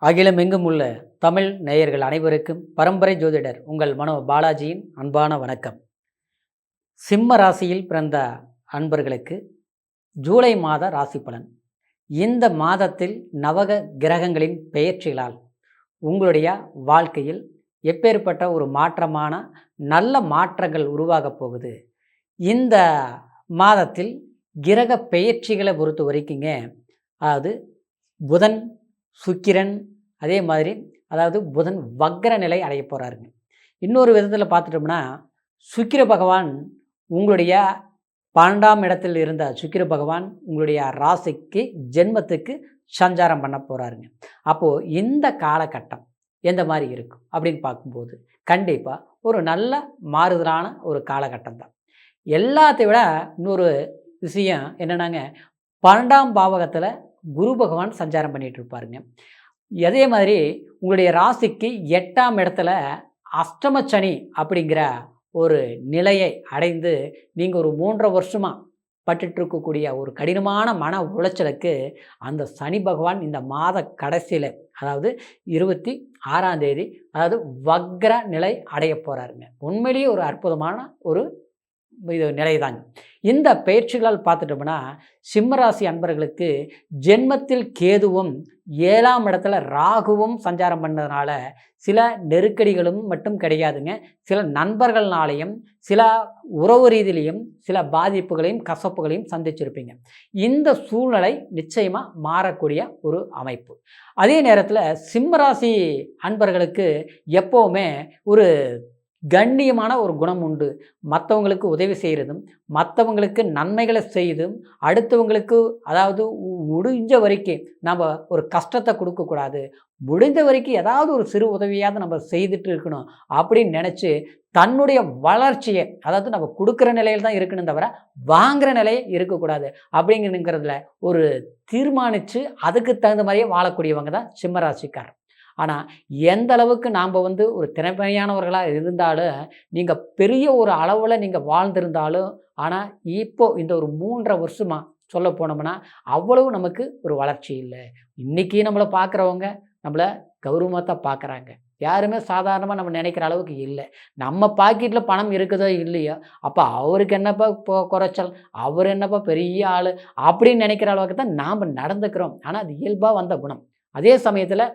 அகிலமெங்கும் உள்ள தமிழ் நேயர்கள் அனைவருக்கும் பரம்பரை ஜோதிடர் உங்கள் மனோ பாலாஜியின் அன்பான வணக்கம். சிம்ம ராசியில் பிறந்த அன்பர்களுக்கு ஜூலை மாத ராசி பலன். இந்த மாதத்தில் நவக கிரகங்களின் பெயர்ச்சிகளால் உங்களுடைய வாழ்க்கையில் எப்பேற்பட்ட ஒரு மாற்றமான நல்ல மாற்றங்கள் உருவாகப் போகுது. இந்த மாதத்தில் கிரக பெயர்ச்சிகளை பொறுத்த வரைக்குங்க, அதாவது புதன், சுக்கிரன், அதே மாதிரி புதன் வக்ர நிலை அடைய போகிறாருங்க. இன்னொரு விதத்தில் பார்த்துட்டோம்னா, சுக்கிர பகவான் உங்களுடைய 12ஆம் இடத்தில் இருந்த சுக்கிர பகவான் உங்களுடைய ராசிக்கு ஜென்மத்துக்கு சஞ்சாரம் பண்ண போகிறாருங்க. அப்போது இந்த காலகட்டம் எந்த மாதிரி இருக்கும் அப்படின்னு பார்க்கும்போது கண்டிப்பாக ஒரு நல்ல மாறுதலான ஒரு காலகட்டம் தான். எல்லாத்தை விட இன்னொரு விஷயம் என்னென்னாங்க, 12ஆம் பாவகத்தில் குரு பகவான் சஞ்சாரம் பண்ணிகிட்டு இருப்பாருங்க. அதே மாதிரி உங்களுடைய ராசிக்கு 8ஆம் இடத்துல அஷ்டம சனி அப்படிங்கிற ஒரு நிலையை அடைந்து நீங்கள் ஒரு 3.5 வருஷமாக பட்டுருக்கக்கூடிய ஒரு கடினமான மன உளைச்சலுக்கு அந்த சனி பகவான் இந்த மாத கடைசியில், அதாவது 26ஆம் தேதி, அதாவது வக்ர நிலை அடைய போகிறாருங்க. உண்மையிலேயே ஒரு அற்புதமான ஒரு இது நிலைதாங்க. இந்த பயிற்சிகளால் பார்த்துட்டோம்னா, சிம்மராசி அன்பர்களுக்கு ஜென்மத்தில் கேதுவும் 7ஆம் இடத்துல ராகுவும் சஞ்சாரம் பண்ணதுனால சில நெருக்கடிகளும் மட்டும் கிடையாதுங்க. சில நண்பர்கள்னாலையும் சில உறவு ரீதியிலையும் சில பாதிப்புகளையும் கசப்புகளையும் சந்திச்சிருப்பீங்க. இந்த சூழ்நிலை நிச்சயமாக மாறக்கூடிய ஒரு அமைப்பு. அதே நேரத்தில் சிம்மராசி அன்பர்களுக்கு எப்போவுமே ஒரு கண்ணியமான ஒரு குணம் உண்டு. மற்றவங்களுக்கு உதவி செய்கிறதும், மற்றவங்களுக்கு நன்மைகளை செய்தும், அடுத்தவங்களுக்கு முடிஞ்ச வரைக்கும் நம்ம ஒரு கஷ்டத்தை கொடுக்கக்கூடாது, முடிந்த வரைக்கும் ஏதாவது ஒரு சிறு உதவியாவது நம்ம செய்துட்டு இருக்கணும் அப்படின்னு நினச்சி தன்னுடைய வளர்ச்சியை, நம்ம கொடுக்குற நிலையில் தான் இருக்கணும் தவிர வாங்குகிற நிலையை இருக்கக்கூடாது அப்படிங்கிறதுல ஒரு தீர்மானித்து அதுக்கு தகுந்த மாதிரியே வாழக்கூடியவங்க தான் சிம்மராசிக்காரர். ஆனால் எந்த அளவுக்கு நாம் ஒரு திறமையானவர்களாக இருந்தாலும், நீங்கள் பெரிய ஒரு அளவில் நீங்கள் வாழ்ந்திருந்தாலும், ஆனால் இப்போது இந்த ஒரு 3.5 வருஷமாக சொல்ல போனோம்னா அவ்வளவு நமக்கு ஒரு வளர்ச்சி இல்லை. இன்றைக்கி நம்மளை பார்க்குறவங்க நம்மளை கௌரவமாக தான் பார்க்குறாங்க. யாருமே சாதாரணமாக நம்ம நினைக்கிற அளவுக்கு இல்லை. நம்ம பாக்கெட்டில் பணம் இருக்குதோ இல்லையோ, அப்போ அவருக்கு என்னப்பா குறைச்சல், அவர் என்னப்பா பெரிய ஆள் அப்படின்னு நினைக்கிற அளவுக்கு தான் நாம் நடந்துக்கிறோம். ஆனால் அது இயல்பாக வந்த குணம். அதே சமயத்தில்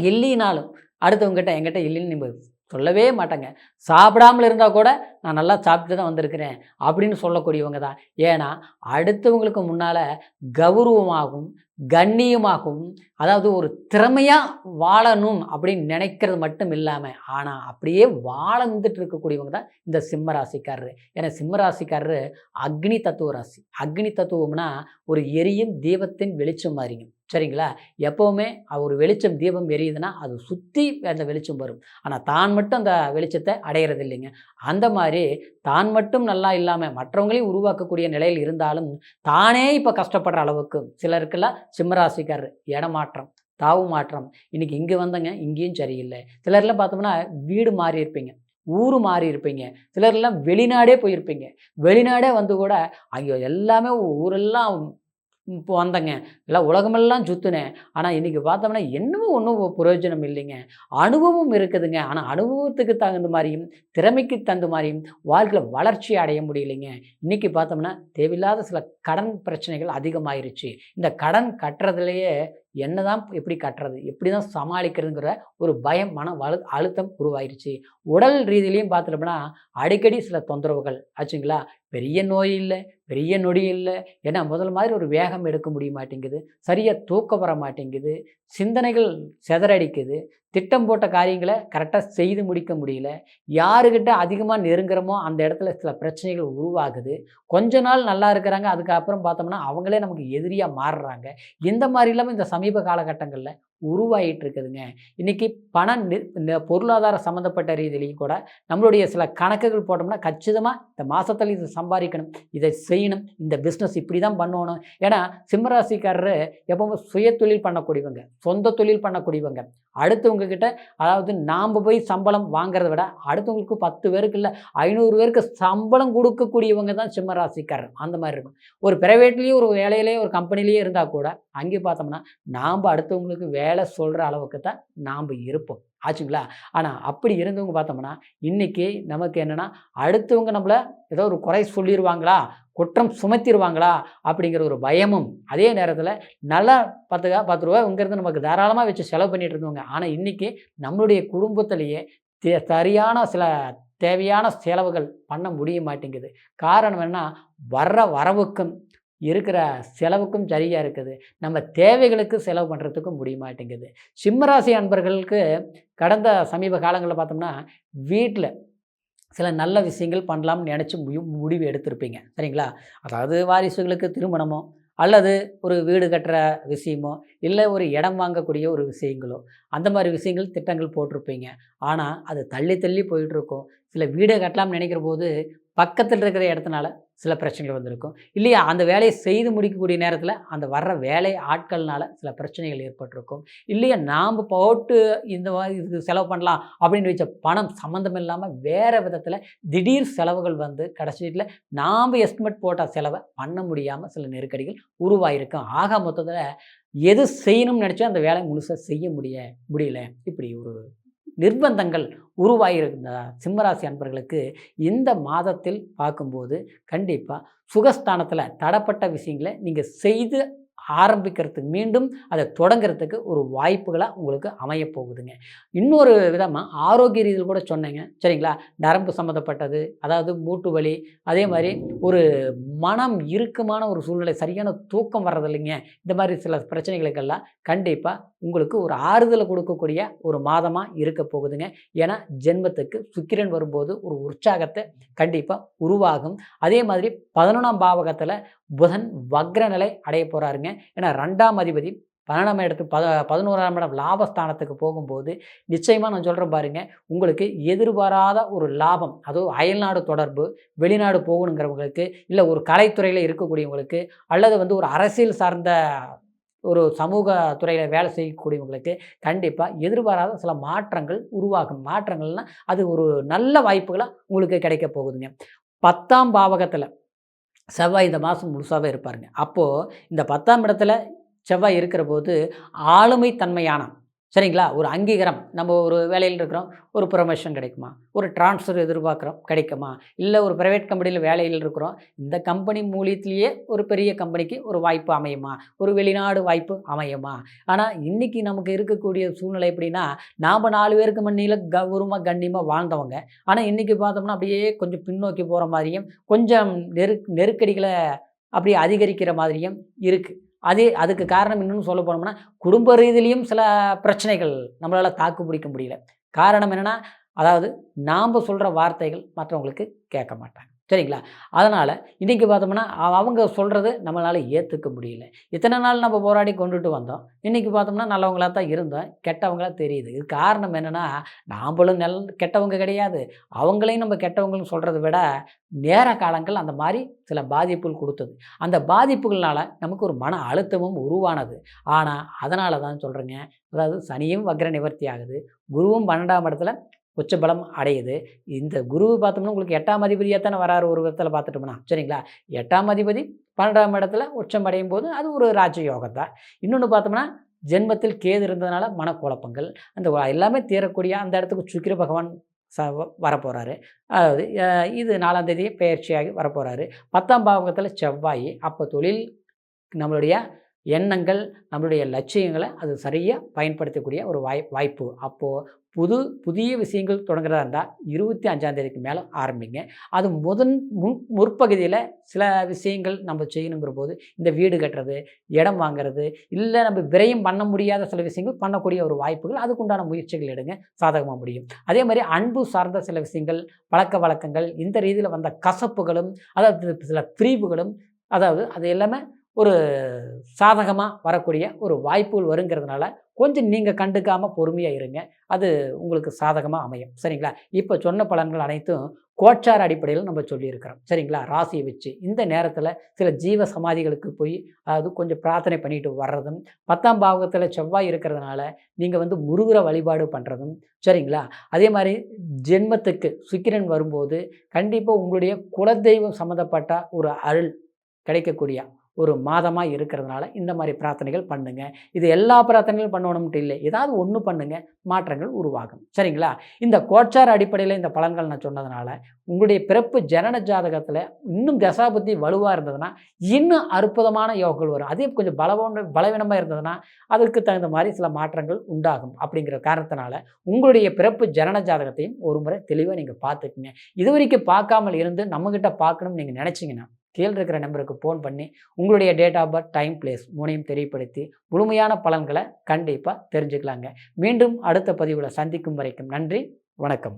இல்லைனாலும் அடுத்தவங்ககிட்ட என்கிட்ட இல்லைன்னு நம்ம சொல்லவே மாட்டாங்க. சாப்பிடாமல் இருந்தால் கூட நான் நல்லா சாப்பிட்டு தான் வந்திருக்கிறேன் அப்படின்னு சொல்லக்கூடியவங்க தான். ஏன்னா அடுத்தவங்களுக்கு முன்னால் கௌரவமாகவும் கண்ணியமாகவும், ஒரு திறமையாக வாழணும் அப்படின்னு நினைக்கிறது மட்டும் இல்லாமல், ஆனால் அப்படியே வாழ்ந்துட்டு இருக்கக்கூடியவங்க தான் இந்த சிம்மராசிக்காரரு. ஏன்னா சிம்மராசிக்காரரு அக்னி தத்துவ ராசி. அக்னி தத்துவம்னா ஒரு எரியும் தீபத்தின் வெளிச்சம் மாதிரிங்க. சரிங்களா? எப்போவுமே ஒரு வெளிச்சம் தீபம் எரியுதுன்னா அது சுற்றி அந்த வெளிச்சம் வரும். ஆனால் தான் மட்டும் அந்த வெளிச்சத்தை அடையிறது இல்லைங்க. அந்த மாதிரி தான் மட்டும் நல்லா இல்லாமல் மற்றவங்களையும் உருவாக்கக்கூடிய நிலையில் இருந்தாலும் தானே இப்போ கஷ்டப்படுற அளவுக்கு சிலருக்கெல்லாம் சிம்மராசிக்காரர் இடமாற்றம், தாவு மாற்றம், இன்றைக்கி இங்கே வந்தங்க இங்கேயும் சரியில்லை. சிலர்லாம் பார்த்தோம்னா வீடு மாறி இருப்பீங்க, ஊர் மாறி இருப்பீங்க, சிலர்லாம் வெளிநாடே போயிருப்பீங்க. வெளிநாடே வந்து கூட அங்கே எல்லாமே ஊரெல்லாம் இப்போ வந்தேங்க, எல்லாம் உலகமெல்லாம் சுற்றுனேன், ஆனால் இன்றைக்கி பார்த்தோம்னா என்னமோ ஒன்றும் பிரயோஜனம் இல்லைங்க. அனுபவம் இருக்குதுங்க, ஆனால் அனுபவத்துக்கு தகுந்த மாதிரியும் திறமைக்கு தகுந்த மாதிரியும் வாழ்க்கையில் வளர்ச்சி அடைய முடியலைங்க. இன்றைக்கி பார்த்தோம்னா தேவையில்லாத சில கடன் பிரச்சனைகள் அதிகமாயிருச்சு. இந்த கடன் கட்டுறதுலையே என்னதான் எப்படி கட்டுறது, எப்படி தான் சமாளிக்கிறதுங்கிற ஒரு பயம், மன அழுத்தம் உருவாயிருச்சு. உடல் ரீதியிலையும் பார்த்துட்டோம்னா அடிக்கடி சில தொந்தரவுகள் ஆச்சுங்களா. பெரிய நோய் இல்லை, பெரிய நொடி இல்லை. ஏன்னா முதல் மாதிரி ஒரு வேகம் எடுக்க முடிய மாட்டேங்குது, சரியாக தூக்கம் வர மாட்டேங்குது, சிந்தனைகள் சிதறடிக்குது, திட்டம் போட்ட காரியங்களை கரெக்டாக செய்து முடிக்க முடியல, யாருக்கிட்ட அதிகமாக நெருங்குறமோ அந்த இடத்துல சில பிரச்சனைகள் உருவாகுது. கொஞ்ச நாள் நல்லா இருக்கிறாங்க, அதுக்கப்புறம் பார்த்தோம்னா அவங்களே நமக்கு எதிரியாக மாறுறாங்க. இந்த மாதிரி இல்லாமல் இந்த சமீப காலகட்டங்களில் உருவாகிட்டு இருக்குதுங்க. இன்றைக்கி பொருளாதார சம்மந்தப்பட்ட ரீதியிலையும் கூட நம்மளுடைய சில கணக்குகள் போட்டோம்னா கச்சிதமாக இந்த மாதத்தில் இது சம்பாதிக்கணும், இதை செய்யணும், இந்த பிஸ்னஸ் இப்படி தான் பண்ணணும். ஏன்னா சிம்மராசிக்காரரு எப்பவும் சுய தொழில் பண்ணக்கூடியவங்க, சொந்த தொழில் பண்ணக்கூடியவங்க, அடுத்தவங்க கிட்ட அதாவது நாம் போய் சம்பளம் வாங்குறத விட அடுத்தவங்களுக்கு 10 பேருக்கு இல்லை 500 பேருக்கு சம்பளம் கொடுக்கக்கூடியவங்க தான் சிம்ம ராசிக்காரர். அந்த மாதிரி இருக்கும். ஒரு பிரைவேட்லேயும் ஒரு வேலையிலேயே ஒரு கம்பெனிலேயே இருந்தால் கூட அங்கே பார்த்தோம்னா நாம் அடுத்தவங்களுக்கு வேலை சொல்கிற அளவுக்கு தான் நாம் இருப்போம். ஆச்சுங்களா? ஆனால் அப்படி இருந்தவங்க பார்த்தோம்னா இன்றைக்கி நமக்கு என்னென்னா அடுத்தவங்க நம்மளை ஏதோ ஒரு குறை சொல்லிடுவாங்களா, குற்றம் சுமத்திடுவாங்களா அப்படிங்கிற ஒரு பயமும், அதே நேரத்தில் நல்லா 10 ரூபாங்கிறது நமக்கு தாராளமாக வச்சு செலவு பண்ணிகிட்டு இருந்தவங்க. ஆனால் இன்றைக்கி நம்மளுடைய குடும்பத்திலேயே சரியான சில தேவையான செலவுகள் பண்ண முடிய மாட்டேங்குது. காரணம் என்ன, வர்ற வரவுக்கும் இருக்கிற செலவுக்கும் சரியாக இருக்குது. நம்ம தேவைகளுக்கு செலவு பண்ணுறதுக்கும் முடிய மாட்டேங்குது. சிம்மராசி அன்பர்களுக்கு கடந்த சமீப காலங்களில் பார்த்தோம்னா வீட்டில் சில நல்ல விஷயங்கள் பண்ணலாம்னு நினச்சி முடிவு எடுத்திருப்பீங்க. சரிங்களா? அதாவது வாரிசுகளுக்கு திருமணமோ அல்லது ஒரு வீடு கட்டுற விஷயமோ இல்லை ஒரு இடம் வாங்கக்கூடிய ஒரு விஷயங்களோ அந்த மாதிரி விஷயங்கள் திட்டங்கள் போட்டிருப்பீங்க. ஆனால் அது தள்ளி தள்ளி போயிட்டுருக்கும். சில வீடை கட்டலாம்னு நினைக்கிற போது பக்கத்தில் இருக்கிற இடத்துனால சில பிரச்சனைகள் வந்திருக்கும். இல்லையா அந்த வேலையை செய்து முடிக்கக்கூடிய நேரத்தில் அந்த வர்ற வேலை ஆட்கள்னால சில பிரச்சனைகள் ஏற்பட்டிருக்கும். இல்லையா நாம் போட்டு இந்த மாதிரி இதுக்கு செலவு பண்ணலாம் அப்படின்னு வச்ச பணம் சம்மந்தம் இல்லாமல் வேறு விதத்தில் திடீர் செலவுகள் வந்து கடைசியில் நாம் எஸ்டிமேட் போட்ட செலவை பண்ண முடியாமல் சில நெருக்கடிகள் உருவாயிருக்கும். ஆக மொத்தத்தில் எது செய்யணும்னு நினச்சா அந்த வேலை முழுசாக செய்ய முடியல. இப்படி ஒரு நிர்பந்தங்கள் உருவாகியிருந்த சிம்மராசி அன்பர்களுக்கு இந்த மாதத்தில் பார்க்கும்போது கண்டிப்பாக சுகஸ்தானத்தில் தடப்பட்ட விஷயங்களை நீங்கள் செய்து ஆரம்பிக்கிறதுக்கு மீண்டும் அதை தொடங்கிறதுக்கு ஒரு வாய்ப்புகளாக உங்களுக்கு அமையப்போகுதுங்க. இன்னொரு விதமாக ஆரோக்கிய ரீதியில் கூட சொன்னேங்க. சரிங்களா? நரம்பு சம்மந்தப்பட்டது, அதாவது மூட்டு வலி, அதே மாதிரி ஒரு மனம் இறுக்கமான ஒரு சூழ்நிலை, சரியான தூக்கம் வர்றதில்லைங்க. இந்த மாதிரி சில பிரச்சனைகளுக்கெல்லாம் கண்டிப்பாக உங்களுக்கு ஒரு ஆறுதலை கொடுக்கக்கூடிய ஒரு மாதமாக இருக்க போகுதுங்க. ஏன்னா ஜென்மத்துக்கு சுக்கிரன் வரும்போது ஒரு உற்சாகத்தை கண்டிப்பாக உருவாகும். அதே மாதிரி 11ஆம் பாவகத்தில் புதன் வக்ர நிலை அடைய போகிறாருங்க. ஏன்னா 2ஆம் அதிபதி 12ஆம் இடத்துக்கு 11ஆம் இடம் லாபஸ்தானத்துக்கு போகும்போது நிச்சயமாக நான் சொல்கிறேன் பாருங்க, உங்களுக்கு எதிர்பாராத ஒரு லாபம், அதுவும் அயல்நாடு தொடர்பு, வெளிநாடு போகணுங்கிறவங்களுக்கு, இல்லை ஒரு கலைத்துறையில் இருக்கக்கூடியவங்களுக்கு, அல்லது வந்து ஒரு அரசியல் சார்ந்த ஒரு சமூக துறையில் வேலை செய்யக்கூடியவங்களுக்கு கண்டிப்பாக எதிர்பாராத சில மாற்றங்கள் உருவாகும். மாற்றங்கள்னால் அது ஒரு நல்ல வாய்ப்புகளாக உங்களுக்கு கிடைக்க போகுதுங்க. 10ஆம் பாவகத்தில் செவ்வாய் இந்த மாதம் முழுசாகவே இருப்பாருங்க. அப்போது இந்த 10ஆம் இடத்துல செவ்வாய் இருக்கிற போது ஆளுமை தன்மையான, சரிங்களா, ஒரு அங்கீகாரம், நம்ம ஒரு வேலையில் இருக்கிறோம், ஒரு ப்ரொமோஷன் கிடைக்குமா, ஒரு ட்ரான்ஸ்ஃபர் எதிர்பார்க்குறோம் கிடைக்குமா, இல்லை ஒரு ப்ரைவேட் கம்பெனியில் வேலையில் இருக்கிறோம், இந்த கம்பெனி மூலியத்திலேயே ஒரு பெரிய கம்பெனிக்கு ஒரு வாய்ப்பு அமையுமா, ஒரு வெளிநாடு வாய்ப்பு அமையுமா. ஆனால் இன்றைக்கி நமக்கு இருக்கக்கூடிய சூழ்நிலை எப்படின்னா, நாம் 4 பேருக்கு மண்ணில் கௌரவமாக கண்ணியமாக வாழ்ந்தவங்க, ஆனால் இன்றைக்கி பார்த்தோம்னா அப்படியே கொஞ்சம் பின்னோக்கி போகிற மாதிரியும் கொஞ்சம் நெருக்கடிகளை அப்படியே அதிகரிக்கிற மாதிரியும் இருக்குது. அதுக்கு காரணம் இன்னும் சொல்ல போனோம்னா குடும்ப ரீதியிலையும் சில பிரச்சனைகள் நம்மளால் தாக்கு பிடிக்க முடியல. காரணம் என்னென்னா, அதாவது நாம் சொல்கிற வார்த்தைகள் மற்றவங்களுக்கு கேட்க மாட்டாங்க. சரிங்களா? அதனால் இன்றைக்கி பார்த்தோம்னா அவங்க சொல்கிறது நம்மளால் ஏற்றுக்க முடியல. இத்தனை நாள் நம்ம போராடி கொண்டுட்டு வந்தோம். இன்றைக்கி பார்த்தோம்னா நல்லவங்களாக தான் இருந்தோம், கெட்டவங்களாக தெரியுது. இது காரணம் என்னென்னா, நாம்ளும் கெட்டவங்க கிடையாது, அவங்களையும் நம்ம கெட்டவங்கன்னு சொல்கிறத விட நேர காலங்கள் அந்த மாதிரி சில பாதிப்புகள் கொடுத்தது. அந்த பாதிப்புகள்னால நமக்கு ஒரு மன அழுத்தமும் உருவானது. ஆனால் அதனால தான் சொல்கிறேங்க, அதாவது சனியும் வக்ர நிவர்த்தி ஆகுது, குருவும் 12ஆம் இடத்துல உச்சபலம் அடையுது. இந்த குரு பார்த்தோம்னா உங்களுக்கு 8ஆம் அதிபதியாக தானே வராரு ஒரு விதத்தில் பார்த்துட்டோம்னா. சரிங்களா? 8ஆம் அதிபதி 12ஆம் இடத்துல உச்சம் அடையும் போது அது ஒரு ராஜயோகம் தான். இன்னொன்று பார்த்தோம்னா ஜென்மத்தில் கேது இருந்ததுனால மனக்குழப்பங்கள் அந்த எல்லாமே தீரக்கூடிய அந்த இடத்துக்கு சுக்கிர பகவான் வரப்போகிறாரு. அதாவது இது 4ஆம் தேதி பெயர்ச்சியாகி வரப்போகிறாரு. 10ஆம் பாவகத்தில் செவ்வாய். அப்போ தொழில், நம்மளுடைய எண்ணங்கள், நம்மளுடைய லட்சியங்களை அது சரியாக பயன்படுத்தக்கூடிய ஒரு வாய்ப்பு. அப்போது புதிய விஷயங்கள் தொடங்குறதா இருந்தால் 25ஆம் தேதிக்கு மேலே ஆரம்பிங்க. அது முற்பகுதியில் சில விஷயங்கள் நம்ம செய்யணுங்கிற போது இந்த வீடு கட்டுறது, இடம் வாங்கிறது, இல்லை நம்ம விரயம் பண்ண முடியாத சில விஷயங்கள் பண்ணக்கூடிய ஒரு வாய்ப்புகள், அதுக்குண்டான முயற்சிகள் எடுங்க, சாதகமாக முடியும். அதே மாதிரி அன்பு சார்ந்த சில விஷயங்கள், பழக்க வழக்கங்கள், இந்த ரீதியில் வந்த கசப்புகளும், அதாவது சில பிரிவுகளும், அதாவது அது எல்லாமே ஒரு சாதகமாக வரக்கூடிய ஒரு வாய்ப்புகள் வருங்கிறதுனால கொஞ்சம் நீங்கள் கண்டுக்காமல் பொறுமையாக இருங்க. அது உங்களுக்கு சாதகமாக அமையும். சரிங்களா? இப்போ சொன்ன பலன்கள் அனைத்தும் கோச்சார அடிப்படையில் நம்ம சொல்லியிருக்கிறோம். சரிங்களா? ராசியை வச்சு இந்த நேரத்தில் சில ஜீவ சமாதிகளுக்கு போய் அது கொஞ்சம் பிரார்த்தனை பண்ணிட்டு வர்றதும், 10ஆம் பாவகத்தில் செவ்வாய் இருக்கிறதுனால நீங்கள் முருகரை வழிபாடு பண்ணுறதும் சரிங்களா? அதே மாதிரி ஜென்மத்துக்கு சுக்கிரன் வரும்போது கண்டிப்பாக உங்களுடைய குலதெய்வம் சம்மந்தப்பட்ட ஒரு அருள் கிடைக்கக்கூடிய ஒரு மாதமாக இருக்கிறதுனால இந்த மாதிரி பிரார்த்தனைகள் பண்ணுங்க. இது எல்லா பிரார்த்தனைகளும் பண்ணணும்ட்டு இல்லை. ஏதாவது ஒன்று பண்ணுங்க, மாற்றங்கள் உருவாகும். சரிங்களா? இந்த கோச்சார அடிப்படையில் இந்த பலன்கள் நான் சொன்னதுனால உங்களுடைய பிறப்பு ஜனன ஜாதகத்தில் இன்னும் தசாபுத்தி வலுவாக இருந்ததுன்னா இன்னும் அற்புதமான யோகங்கள் வரும். அதே கொஞ்சம் பலவீனமாக இருந்ததுன்னா அதற்கு தகுந்த மாதிரி சில மாற்றங்கள் உண்டாகும். அப்படிங்கிற காரணத்தினால உங்களுடைய பிறப்பு ஜனன ஜாதகத்தையும் ஒரு முறை தெளிவாக நீங்கள் பார்த்துக்குங்க. இது வரைக்கும் பார்க்காமல் இருந்து நம்மக்கிட்ட பார்க்கணும்னு நீங்கள் நினச்சிங்கன்னா கீழே இருக்கிற நம்பருக்கு ஃபோன் பண்ணி உங்களுடைய date of birth, time, place 3யும் தெரியப்படுத்தி முழுமையான பலன்களை கண்டிப்பாக தெரிஞ்சுக்கலாங்க. மீண்டும் அடுத்த பதிவில் சந்திக்கும் வரைக்கும் நன்றி, வணக்கம்.